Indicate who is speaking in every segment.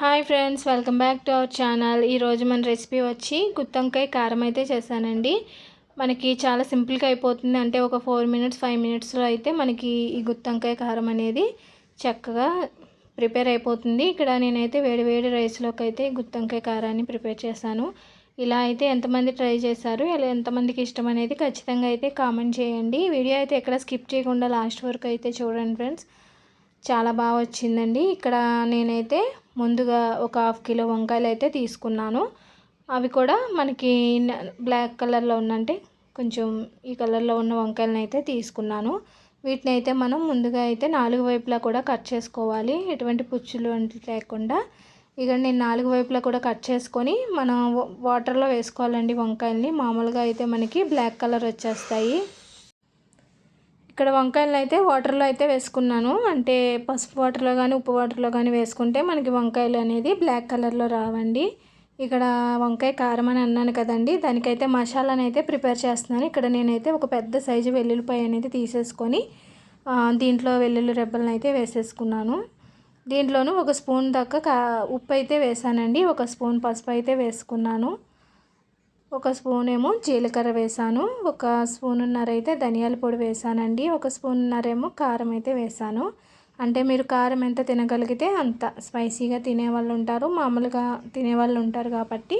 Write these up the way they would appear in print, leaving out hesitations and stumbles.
Speaker 1: Hi friends, welcome back to our channel. ఈరోజు మన recipe వచ్చి గుత్తొంకాయ కారం అయితే చేశానండి. మనకి చాలా సింపుల్గా అయిపోతుంది. అంటే ఒక 4 మినిట్స్ 5 మినిట్స్లో అయితే మనకి ఈ గుత్తొంకాయ కారం అనేది చక్కగా ప్రిపేర్ అయిపోతుంది. ఇక్కడ నేనైతే వేడి వేడి రైస్లోకి అయితే గుత్తొంకాయ కారాన్ని ప్రిపేర్ చేశాను. ఇలా అయితే ఎంతమంది ట్రై చేశారు, ఇలా ఎంతమందికి ఇష్టం అనేది ఖచ్చితంగా అయితే కామెంట్ చేయండి. వీడియో అయితే ఎక్కడ స్కిప్ చేయకుండా లాస్ట్ వరకు అయితే చూడండి ఫ్రెండ్స్. చాలా బాగా వచ్చిందండి. ఇక్కడ నేనైతే ముందుగా ఒక 1/2 కిలో వంకాయలు అయితే తీసుకున్నాను. అవి కూడా మనకి బ్లాక్ కలర్లో ఉన్నంటే కొంచెం ఈ కలర్లో ఉన్న వంకాయలను అయితే తీసుకున్నాను. వీటిని అయితే మనం ముందుగా అయితే 4 వైపులా కూడా కట్ చేసుకోవాలి, ఎటువంటి పుచ్చులు అంటే లేకుండా. ఇక నేను 4 వైపులా కూడా కట్ చేసుకొని మనం వాటర్లో వేసుకోవాలండి వంకాయల్ని. మామూలుగా అయితే మనకి బ్లాక్ కలర్ వచ్చేస్తాయి. ఇక్కడ వంకాయలను అయితే వాటర్లో అయితే వేసుకున్నాను. అంటే పసుపు వాటర్లో కానీ ఉప్పు వాటర్లో కానీ వేసుకుంటే మనకి వంకాయలు అనేది బ్లాక్ కలర్లో రావండి. ఇక్కడ వంకాయ కారం అని అన్నాను కదండి, దానికైతే మసాలాని అయితే ప్రిపేర్ చేస్తున్నాను. ఇక్కడ నేనైతే ఒక పెద్ద సైజు వెల్లుల్లిపాయ అనేది తీసేసుకొని దీంట్లో వెల్లుల్లి రెబ్బలను అయితే వేసేసుకున్నాను. దీంట్లోనూ 1 స్పూన్ దాకా ఉప్పు అయితే వేసానండి. 1 స్పూన్ పసుపు అయితే వేసుకున్నాను. 1 స్పూన్ ఏమో జీలకర్ర వేసాను. 1 స్పూన్నర అయితే ధనియాల పొడి వేసానండి. 1 స్పూన్నర ఏమో కారం అయితే వేసాను. అంటే మీరు కారం ఎంత తినగలిగితే అంత స్పైసీగా తినేవాళ్ళు ఉంటారు, మామూలుగా తినేవాళ్ళు ఉంటారు కాబట్టి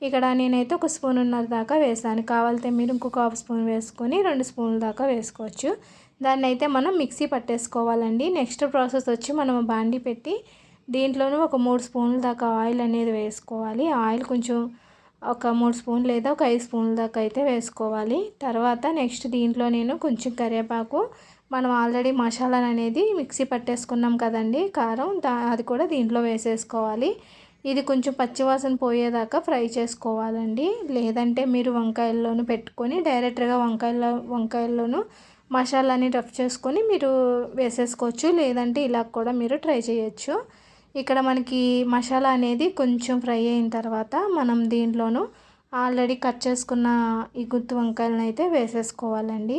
Speaker 1: ఇక్కడ నేనైతే 1 స్పూన్నర దాకా వేసాను. కావాలంటే మీరు ఇంకొక 1/2 స్పూన్ వేసుకొని 2 స్పూన్ల దాకా వేసుకోవచ్చు. దాన్ని అయితే మనం మిక్సీ పట్టేసుకోవాలండి. నెక్స్ట్ ప్రాసెస్ వచ్చి మనం బాండి పెట్టి దీంట్లోనూ ఒక 3 స్పూన్ల దాకా ఆయిల్ అనేది వేసుకోవాలి. ఆయిల్ కొంచెం ఒక 3 స్పూన్లు లేదా ఒక 5 స్పూన్ల దాకా అయితే వేసుకోవాలి. తర్వాత నెక్స్ట్ దీంట్లో నేను కొంచెం కరివేపాకు, మనం ఆల్రెడీ మసాలా అనేది మిక్సీ పట్టేసుకున్నాం కదండి కారం, అది కూడా దీంట్లో వేసేసుకోవాలి. ఇది కొంచెం పచ్చివాసన పోయేదాకా ఫ్రై చేసుకోవాలండి. లేదంటే మీరు వంకాయల్లోనూ పెట్టుకొని డైరెక్ట్గా వంకాయల్లోనూ మసాలాని రఫ్ చేసుకొని మీరు వేసేసుకోవచ్చు. లేదంటే ఇలా కూడా మీరు ట్రై చేయొచ్చు. ఇక్కడ మనకి మసాలా అనేది కొంచెం ఫ్రై అయిన తర్వాత మనం దీంట్లోనూ ఆల్రెడీ కట్ చేసుకున్న ఈ గుత్తి వంకాయలను అయితే వేసేసుకోవాలండి.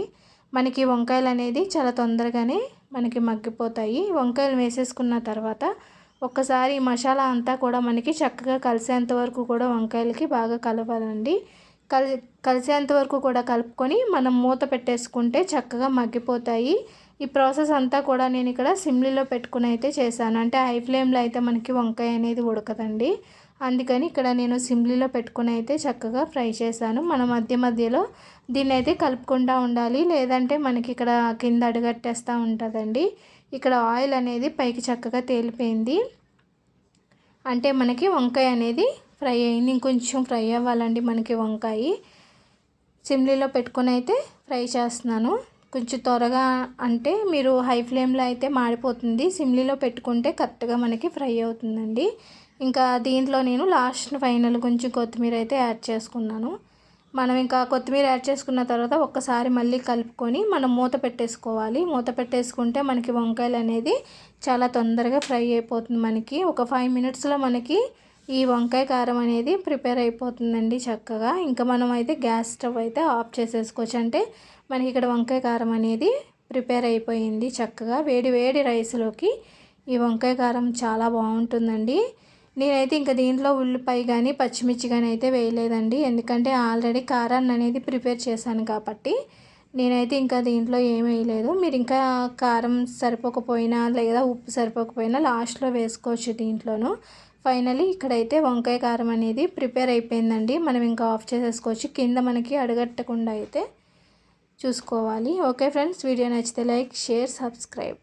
Speaker 1: మనకి వంకాయలు అనేది చాలా తొందరగానే మనకి మగ్గిపోతాయి. వంకాయలు వేసేసుకున్న తర్వాత ఒక్కసారి ఈ మసాలా అంతా కూడా మనకి చక్కగా కలిసేంత వరకు కూడా వంకాయలకి బాగా కలపాలండి. కలిసేంత వరకు కూడా కలుపుకొని మనం మూత పెట్టేసుకుంటే చక్కగా మగ్గిపోతాయి. ఈ ప్రాసెస్ అంతా కూడా నేను ఇక్కడ సిమ్లీలో పెట్టుకుని అయితే చేశాను. అంటే హై ఫ్లేమ్లో అయితే మనకి వంకాయ అనేది ఉడకదండి. అందుకని ఇక్కడ నేను సిమ్లీలో పెట్టుకుని అయితే చక్కగా ఫ్రై చేశాను. మన మధ్య మధ్యలో దీన్ని అయితే కలుపుకుంటూ ఉండాలి, లేదంటే మనకి ఇక్కడ కింద అడుగట్టేస్తూ ఉంటుందండి. ఇక్కడ ఆయిల్ అనేది పైకి చక్కగా తేలిపోయింది. అంటే మనకి వంకాయ అనేది ఫ్రై అయింది. ఇంకొంచెం ఫ్రై అవ్వాలండి మనకి వంకాయ. సిమ్లీలో పెట్టుకుని అయితే ఫ్రై చేస్తున్నాను. కొంచెం త్వరగా, అంటే మీరు హై ఫ్లేమ్లో అయితే మాడిపోతుంది, సిమ్లీలో పెట్టుకుంటే కరెక్ట్గా మనకి ఫ్రై అవుతుందండి. ఇంకా దీంట్లో నేను లాస్ట్ ఫైనల్ కొంచెం కొత్తిమీర అయితే యాడ్ చేసుకున్నాను. మనం ఇంకా కొత్తిమీర యాడ్ చేసుకున్న తర్వాత ఒక్కసారి మళ్ళీ కలుపుకొని మనం మూత పెట్టేసుకోవాలి. మూత పెట్టేసుకుంటే మనకి వంకాయలు అనేది చాలా తొందరగా ఫ్రై అయిపోతుంది. మనకి ఒక 5 మినిట్స్లో మనకి ఈ వంకాయ కారం అనేది ప్రిపేర్ అయిపోతుందండి చక్కగా. ఇంకా మనం అయితే గ్యాస్ స్టవ్ అయితే ఆఫ్ చేసేసుకోవచ్చు. అంటే మనకి ఇక్కడ వంకాయ కారం అనేది ప్రిపేర్ అయిపోయింది చక్కగా. వేడి వేడి రైస్లోకి ఈ వంకాయ కారం చాలా బాగుంటుందండి. నేనైతే ఇంకా దీంట్లో ఉల్లిపాయ కానీ పచ్చిమిర్చి కానీ అయితే వేయలేదండి, ఎందుకంటే ఆల్రెడీ కారాన్ని అనేది ప్రిపేర్ చేశాను కాబట్టి నేనైతే ఇంకా దీంట్లో ఏం వేయలేదు. మీరు ఇంకా కారం సరిపోకపోయినా లేదా ఉప్పు సరిపోకపోయినా లాస్ట్లో వేసుకోవచ్చు దీంట్లోనూ. ఫైనలీ ఇక్కడైతే వంకాయ కారం అనేది ప్రిపేర్ అయిపోయిందండి. మనం ఇంకా ఆఫ్ చేసేసుకోవచ్చు. కింద మనకి అడుగట్టకుండా అయితే చూసుకోవాలి. ఓకే ఫ్రెండ్స్, వీడియో నచ్చితే లైక్, షేర్, సబ్స్క్రైబ్.